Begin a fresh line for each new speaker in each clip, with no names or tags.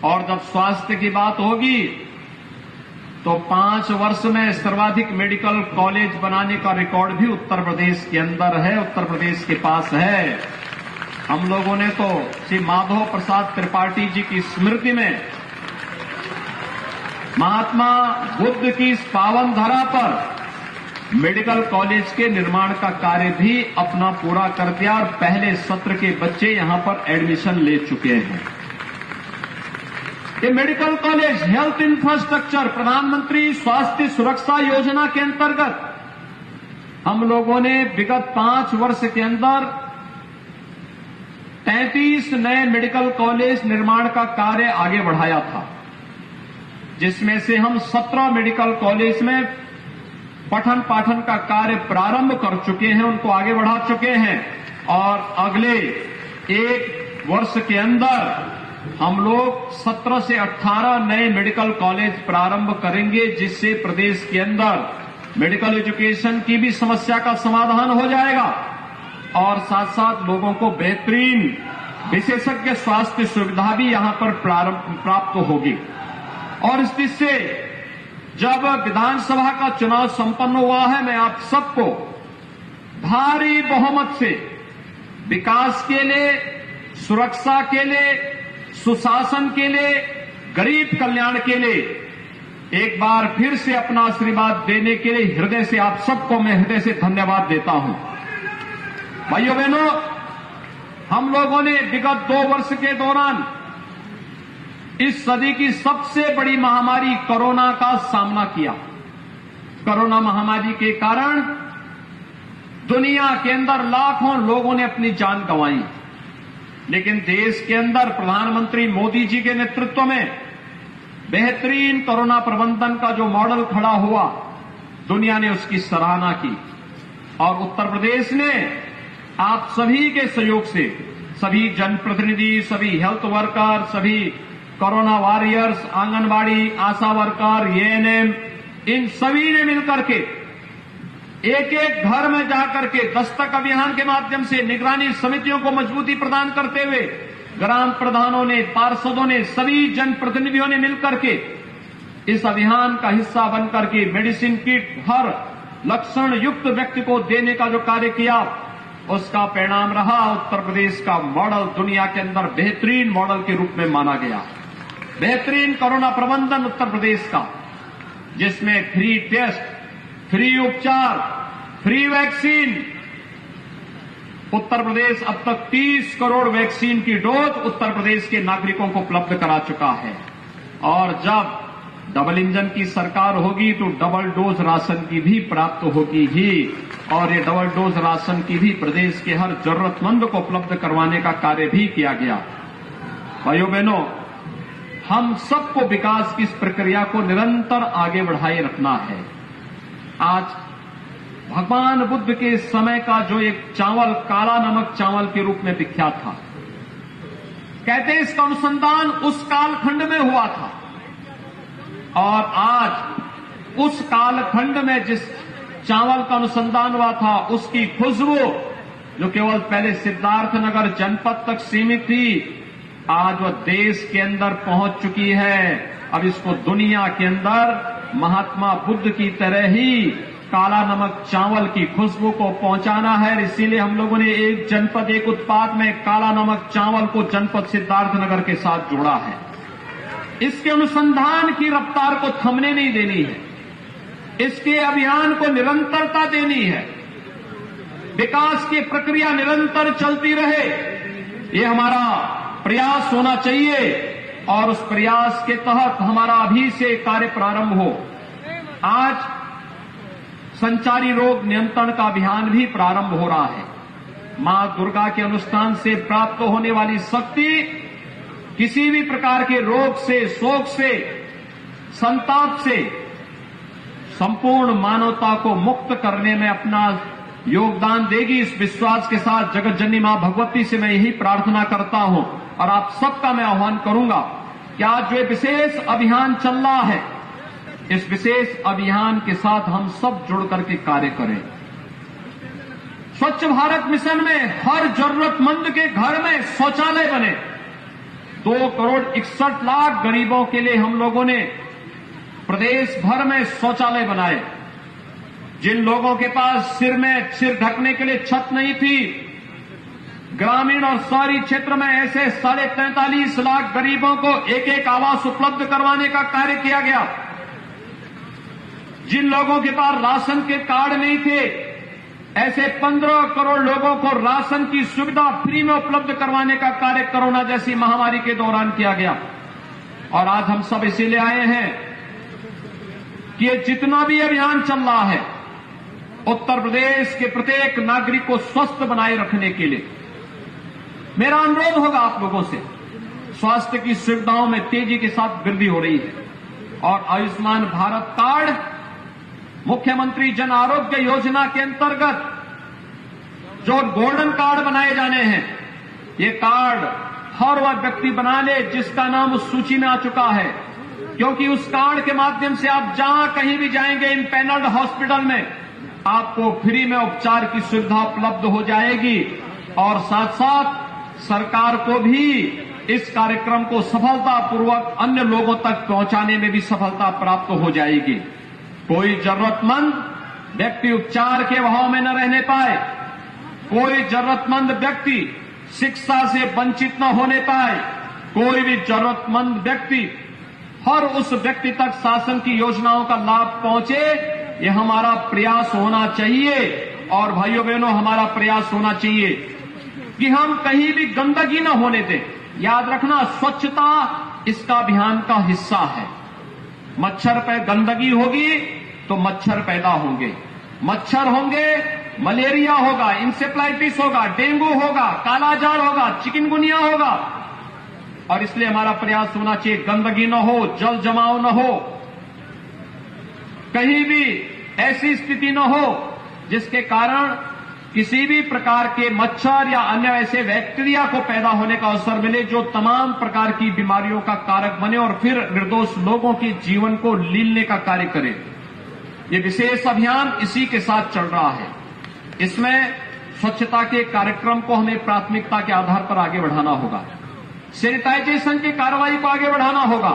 और जब स्वास्थ्य की बात होगी तो 5 वर्ष में सर्वाधिक मेडिकल कॉलेज बनाने का रिकॉर्ड भी उत्तर प्रदेश के अंदर है, उत्तर प्रदेश के पास है। हम लोगों ने तो श्री माधव प्रसाद त्रिपाठी जी की स्मृति में महात्मा बुद्ध की इस पावन धरा पर मेडिकल कॉलेज के निर्माण का कार्य भी अपना पूरा कर दिया और पहले सत्र के बच्चे यहां पर एडमिशन ले चुके हैं। ये मेडिकल कॉलेज हेल्थ इंफ्रास्ट्रक्चर प्रधानमंत्री स्वास्थ्य सुरक्षा योजना के अंतर्गत हम लोगों ने विगत 5 वर्ष के अंदर 33 नए मेडिकल कॉलेज निर्माण का कार्य आगे बढ़ाया था, जिसमें से हम 17 मेडिकल कॉलेज में पठन पाठन का कार्य प्रारंभ कर चुके हैं, उनको आगे बढ़ा चुके हैं और अगले 1 वर्ष के अंदर हम लोग 17 से 18 नए मेडिकल कॉलेज प्रारंभ करेंगे, जिससे प्रदेश के अंदर मेडिकल एजुकेशन की भी समस्या का समाधान हो जाएगा और साथ साथ लोगों को बेहतरीन विशेषज्ञ स्वास्थ्य सुविधा भी यहां पर प्राप्त होगी। और इस से जब विधानसभा का चुनाव संपन्न हुआ है, मैं आप सबको भारी बहुमत से विकास के लिए, सुरक्षा के लिए, सुशासन के लिए, गरीब कल्याण के लिए एक बार फिर से अपना आशीर्वाद देने के लिए हृदय से आप सबको मैं हृदय से धन्यवाद देता हूं। भाइयों बहनों, हम लोगों ने विगत 2 वर्ष के दौरान इस सदी की सबसे बड़ी महामारी कोरोना का सामना किया। कोरोना महामारी के कारण दुनिया के अंदर लाखों लोगों ने अपनी जान गंवाई, लेकिन देश के अंदर प्रधानमंत्री मोदी जी के नेतृत्व में बेहतरीन कोरोना प्रबंधन का जो मॉडल खड़ा हुआ, दुनिया ने उसकी सराहना की और उत्तर प्रदेश ने आप सभी के सहयोग से, सभी जनप्रतिनिधि, सभी हेल्थ वर्कर, सभी कोरोना वॉरियर्स, आंगनबाड़ी, आशा वर्कर, एएनएम, इन सभी ने मिलकर के एक एक घर में जाकर के दस्तक अभियान के माध्यम से निगरानी समितियों को मजबूती प्रदान करते हुए ग्राम प्रधानों ने, पार्षदों ने, सभी जनप्रतिनिधियों ने मिलकर के इस अभियान का हिस्सा बनकर के मेडिसिन किट हर लक्षण युक्त व्यक्ति को देने का जो कार्य किया, उसका परिणाम रहा उत्तर प्रदेश का मॉडल दुनिया के अंदर बेहतरीन मॉडल के रूप में माना गया। बेहतरीन कोरोना प्रबंधन उत्तर प्रदेश का, जिसमें फ्री टेस्ट, फ्री उपचार, फ्री वैक्सीन, उत्तर प्रदेश अब तक 30 करोड़ वैक्सीन की डोज उत्तर प्रदेश के नागरिकों को उपलब्ध करा चुका है। और जब डबल इंजन की सरकार होगी तो डबल डोज राशन की भी प्राप्त होगी ही, और ये डबल डोज राशन की भी प्रदेश के हर जरूरतमंद को उपलब्ध करवाने का कार्य भी किया गया। भाइयों बहनों, हम सबको विकास की इस प्रक्रिया को निरंतर आगे बढ़ाए रखना है। आज भगवान बुद्ध के समय का जो एक चावल काला नमक चावल के रूप में विख्यात था, कहते हैं इसका अनुसंधान उस कालखंड में हुआ था और आज उस कालखंड में जिस चावल का अनुसंधान हुआ था, उसकी खुशबू जो केवल पहले सिद्धार्थनगर जनपद तक सीमित थी, आज वह देश के अंदर पहुंच चुकी है। अब इसको दुनिया के अंदर महात्मा बुद्ध की तरह ही काला नमक चावल की खुशबू को पहुंचाना है। इसीलिए हम लोगों ने एक जनपद एक उत्पाद में काला नमक चावल को जनपद सिद्धार्थनगर के साथ जोड़ा है। इसके अनुसंधान की रफ्तार को थमने नहीं देनी है, इसके अभियान को निरंतरता देनी है, विकास की प्रक्रिया निरंतर चलती रहे, ये हमारा प्रयास होना चाहिए और उस प्रयास के तहत हमारा अभी से कार्य प्रारंभ हो। आज संचारी रोग नियंत्रण का अभियान भी प्रारंभ हो रहा है। मां दुर्गा के अनुष्ठान से प्राप्त होने वाली शक्ति किसी भी प्रकार के रोग से, शोक से, संताप से संपूर्ण मानवता को मुक्त करने में अपना योगदान देगी। इस विश्वास के साथ जगत जननी मां भगवती से मैं यही प्रार्थना करता हूं और आप सबका मैं आह्वान करूंगा कि आज जो विशेष अभियान चल रहा है, इस विशेष अभियान के साथ हम सब जुड़ करके कार्य करें। स्वच्छ भारत मिशन में हर जरूरतमंद के घर में शौचालय बने, 2,61,00,000 गरीबों के लिए हम लोगों ने प्रदेश भर में शौचालय बनाए। जिन लोगों के पास सिर ढकने के लिए छत नहीं थी, ग्रामीण और शहरी क्षेत्र में ऐसे 43.5 लाख गरीबों को एक आवास उपलब्ध करवाने का कार्य किया गया। जिन लोगों के पास राशन के कार्ड नहीं थे, ऐसे 15 करोड़ लोगों को राशन की सुविधा फ्री में उपलब्ध करवाने का कार्य कोरोना जैसी महामारी के दौरान किया गया। और आज हम सब इसीलिए आए हैं कि ये जितना भी अभियान चल रहा है, उत्तर प्रदेश के प्रत्येक नागरिक को स्वस्थ बनाए रखने के लिए मेरा अनुरोध होगा आप लोगों से। स्वास्थ्य की सुविधाओं में तेजी के साथ वृद्धि हो रही है और आयुष्मान भारत कार्ड, मुख्यमंत्री जन आरोग्य योजना के अंतर्गत जो गोल्डन कार्ड बनाए जाने हैं, ये कार्ड हर वह व्यक्ति बना ले जिसका नाम उस सूची में आ चुका है, क्योंकि उस कार्ड के माध्यम से आप जहां कहीं भी जाएंगे इन पैनल्ड हॉस्पिटल में आपको फ्री में उपचार की सुविधा उपलब्ध हो जाएगी। और साथ साथ सरकार को भी इस कार्यक्रम को सफलतापूर्वक अन्य लोगों तक पहुंचाने में भी सफलता प्राप्त हो जाएगी। कोई जरूरतमंद व्यक्ति उपचार के अभाव में न रहने पाए, कोई जरूरतमंद व्यक्ति शिक्षा से वंचित न होने पाए, कोई भी जरूरतमंद व्यक्ति हर उस व्यक्ति तक शासन की योजनाओं का लाभ पहुंचे, ये हमारा प्रयास होना चाहिए। और भाइयों बहनों, हमारा प्रयास होना चाहिए कि हम कहीं भी गंदगी न होने दें। याद रखना, स्वच्छता इसका अभियान का हिस्सा है। मच्छर पे गंदगी होगी तो मच्छर पैदा होंगे, मच्छर होंगे, मलेरिया होगा, इंसेफ्लाइटिस होगा, डेंगू होगा, कालाजार होगा, चिकनगुनिया होगा। और इसलिए हमारा प्रयास होना चाहिए गंदगी न हो, जल जमाव न हो, कहीं भी ऐसी स्थिति न हो जिसके कारण किसी भी प्रकार के मच्छर या अन्य ऐसे बैक्टीरिया को पैदा होने का अवसर मिले जो तमाम प्रकार की बीमारियों का कारक बने और फिर निर्दोष लोगों के जीवन को लीलने का कार्य करे। ये विशेष अभियान इसी के साथ चल रहा है। इसमें स्वच्छता के कार्यक्रम को हमें प्राथमिकता के आधार पर आगे बढ़ाना होगा, सैनिटाइजेशन की कार्रवाई को आगे बढ़ाना होगा।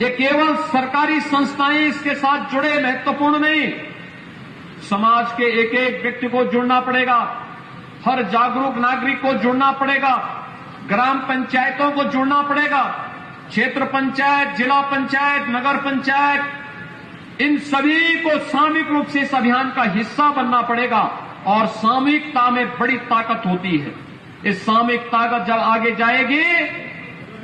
ये केवल सरकारी संस्थाएं इसके साथ जुड़े महत्वपूर्ण नहीं, समाज के एक एक व्यक्ति को जुड़ना पड़ेगा, हर जागरूक नागरिक को जुड़ना पड़ेगा, ग्राम पंचायतों को जुड़ना पड़ेगा, क्षेत्र पंचायत, जिला पंचायत, नगर पंचायत, इन सभी को सामूहिक रूप से इस अभियान का हिस्सा बनना पड़ेगा। और सामूहिकता में बड़ी ताकत होती है। इस सामूहिक ताकत जब आगे जाएगी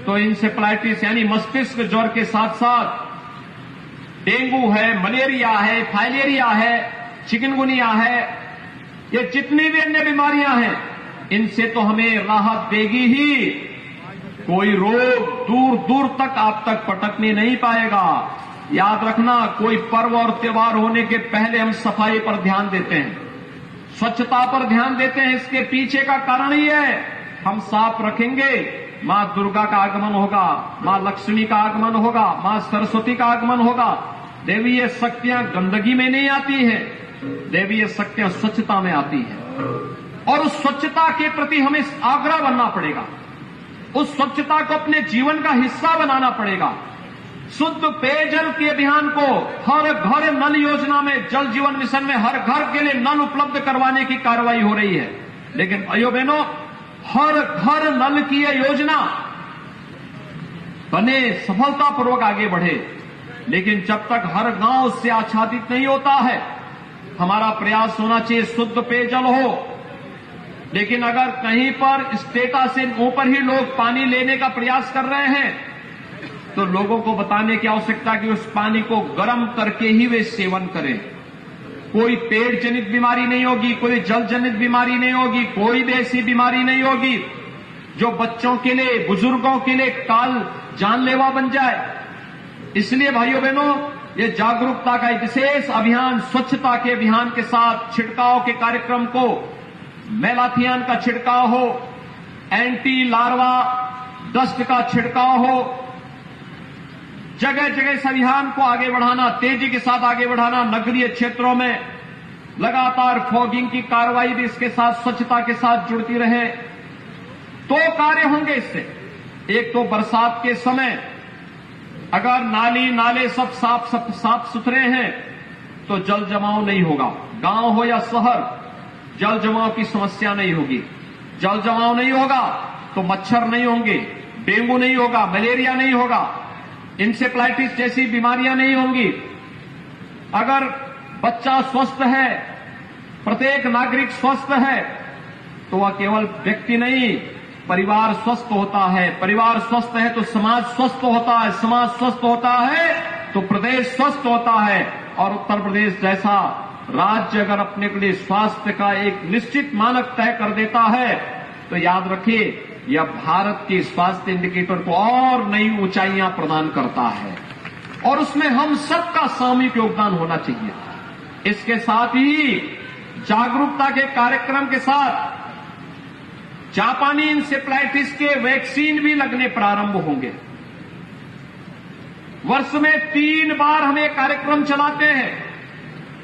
तो इंसेफ्लाइटिस यानी मस्तिष्क ज्वर के साथ साथ डेंगू है, मलेरिया है, फाइलेरिया है, चिकनगुनिया है, ये जितनी भी अन्य बीमारियां हैं, इनसे तो हमें राहत देगी ही। कोई रोग दूर दूर तक आप तक पटकने नहीं पाएगा। याद रखना, कोई पर्व और त्योहार होने के पहले हम सफाई पर ध्यान देते हैं, स्वच्छता पर ध्यान देते हैं। इसके पीछे का कारण ही है, हम साफ रखेंगे, मां दुर्गा का आगमन होगा, मां लक्ष्मी का आगमन होगा, मां सरस्वती का आगमन होगा। देवीय शक्तियां गंदगी में नहीं आती है, देवीय शक्तियां स्वच्छता में आती है। और उस स्वच्छता के प्रति हमें आग्रह बनना पड़ेगा, उस स्वच्छता को अपने जीवन का हिस्सा बनाना पड़ेगा। शुद्ध पेयजल के अभियान को हर घर नल योजना में, जल जीवन मिशन में हर घर के लिए नल उपलब्ध करवाने की कार्रवाई हो रही है। लेकिन भाइयों बहनों, हर घर नल की यह योजना बने, सफलतापूर्वक आगे बढ़े, लेकिन जब तक हर गांव उससे आच्छादित नहीं होता है, हमारा प्रयास होना चाहिए शुद्ध पेयजल हो। लेकिन अगर कहीं पर स्टेटस से ऊपर ही लोग पानी लेने का प्रयास कर रहे हैं तो लोगों को बताने की आवश्यकता कि उस पानी को गर्म करके ही वे सेवन करें। कोई पेट जनित बीमारी नहीं होगी, कोई जल जनित बीमारी नहीं होगी, कोई भी ऐसी बीमारी नहीं होगी जो बच्चों के लिए, बुजुर्गों के लिए काल जानलेवा बन जाए। इसलिए भाइयों बहनों, ये जागरूकता का एक विशेष अभियान, स्वच्छता के अभियान के साथ छिड़काव के कार्यक्रम को, मेलाथियन का छिड़काव हो, एंटी लार्वा डस्ट का छिड़काव हो, जगह जगह इस अभियान को आगे बढ़ाना, तेजी के साथ आगे बढ़ाना। नगरीय क्षेत्रों में लगातार फॉगिंग की कार्रवाई भी इसके साथ, स्वच्छता के साथ जुड़ती रहे। 2 कार्य होंगे इससे। एक तो बरसात के समय अगर नाली नाले सब साफ सुथरे हैं तो जल जमाव नहीं होगा। गांव हो या शहर, जल जमाव की समस्या नहीं होगी। जल जमाव नहीं होगा तो मच्छर नहीं होंगे, डेंगू नहीं होगा, मलेरिया नहीं होगा, इंसेफ्लाइटिस जैसी बीमारियां नहीं होंगी। अगर बच्चा स्वस्थ है, प्रत्येक नागरिक स्वस्थ है, तो वह केवल व्यक्ति नहीं, परिवार स्वस्थ होता है। परिवार स्वस्थ है तो समाज स्वस्थ होता है, समाज स्वस्थ होता है तो प्रदेश स्वस्थ होता है। और उत्तर प्रदेश जैसा राज्य अगर अपने के लिए स्वास्थ्य का एक निश्चित मानक तय कर देता है तो याद रखिए, यह भारत के स्वास्थ्य इंडिकेटर को और नई ऊंचाइयां प्रदान करता है और उसमें हम सबका सामूहिक योगदान होना चाहिए। इसके साथ ही जागरूकता के कार्यक्रम के साथ जापानी इंसेफ्लाइटिस के वैक्सीन भी लगने प्रारंभ होंगे। वर्ष में 3 बार हम एक कार्यक्रम चलाते हैं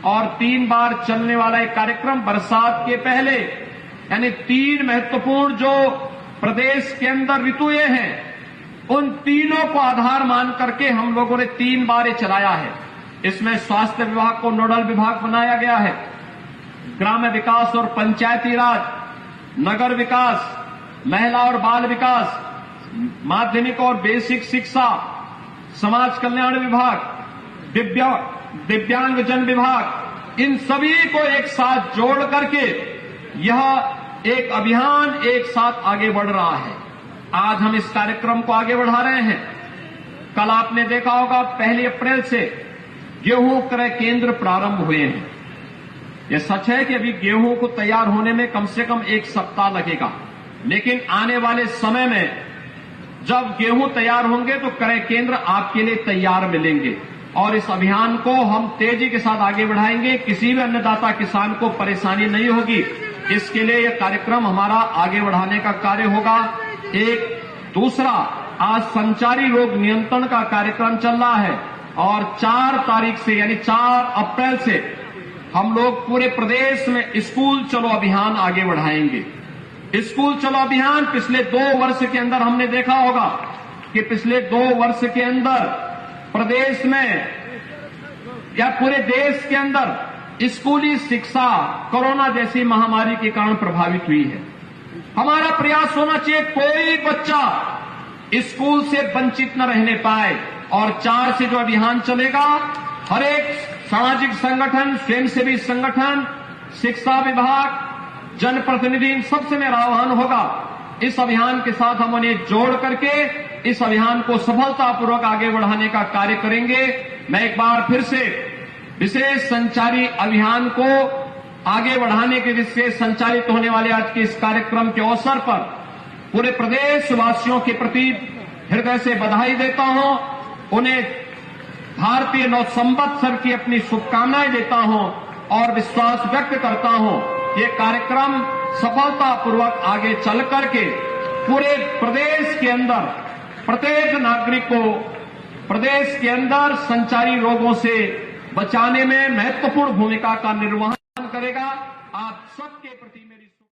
और 3 बार चलने वाला एक कार्यक्रम बरसात के पहले, यानी 3 महत्वपूर्ण जो प्रदेश के अंदर ऋतुएं हैं, उन तीनों को आधार मान करके हम लोगों ने 3 बार ये चलाया है। इसमें स्वास्थ्य विभाग को नोडल विभाग बनाया गया है, ग्राम्य विकास और पंचायती राज, नगर विकास, महिला और बाल विकास, माध्यमिक और बेसिक शिक्षा, समाज कल्याण विभाग, दिव्यांगजन विभाग, इन सभी को एक साथ जोड़ करके यह एक अभियान एक साथ आगे बढ़ रहा है। आज हम इस कार्यक्रम को आगे बढ़ा रहे हैं। कल आपने देखा होगा 1 अप्रैल से गेहूं क्रय केंद्र प्रारंभ हुए हैं। यह सच है कि अभी गेहूं को तैयार होने में कम से कम 1 सप्ताह लगेगा, लेकिन आने वाले समय में जब गेहूं तैयार होंगे तो क्रय केंद्र आपके लिए तैयार मिलेंगे और इस अभियान को हम तेजी के साथ आगे बढ़ाएंगे। किसी भी अन्नदाता किसान को परेशानी नहीं होगी। इसके लिए यह कार्यक्रम हमारा आगे बढ़ाने का कार्य होगा। एक दूसरा, आज संचारी रोग नियंत्रण का कार्यक्रम चल रहा है और 4 तारीख से यानी 4 अप्रैल से हम लोग पूरे प्रदेश में स्कूल चलो अभियान आगे बढ़ाएंगे। स्कूल चलो अभियान पिछले 2 वर्ष के अंदर हमने देखा होगा कि पिछले 2 वर्ष के अंदर प्रदेश में या पूरे देश के अंदर स्कूली शिक्षा कोरोना जैसी महामारी के कारण प्रभावित हुई है। हमारा प्रयास होना चाहिए कोई बच्चा स्कूल से वंचित न रहने पाए और 4 से जो अभियान चलेगा, हर एक सामाजिक संगठन, स्वयंसेवी संगठन, शिक्षा विभाग, जनप्रतिनिधि, इन सबसे मेरा आह्वान होगा, इस अभियान के साथ हम उन्हें जोड़ करके इस अभियान को सफलतापूर्वक आगे बढ़ाने का कार्य करेंगे। मैं एक बार फिर से विशेष संचारी अभियान को आगे बढ़ाने के लिए संचालित होने वाले आज के इस कार्यक्रम के अवसर पर पूरे प्रदेश वासियों के प्रति हृदय से बधाई देता हूं। उन्हें भारतीय नव संवत्सर की अपनी शुभकामनाएं देता हूं और विश्वास व्यक्त करता हूं ये कार्यक्रम सफलतापूर्वक आगे चल करके पूरे प्रदेश के अंदर प्रत्येक नागरिक को प्रदेश के अंदर संचारी रोगों से बचाने में महत्वपूर्ण भूमिका का निर्वहन करेगा। आप सबके प्रति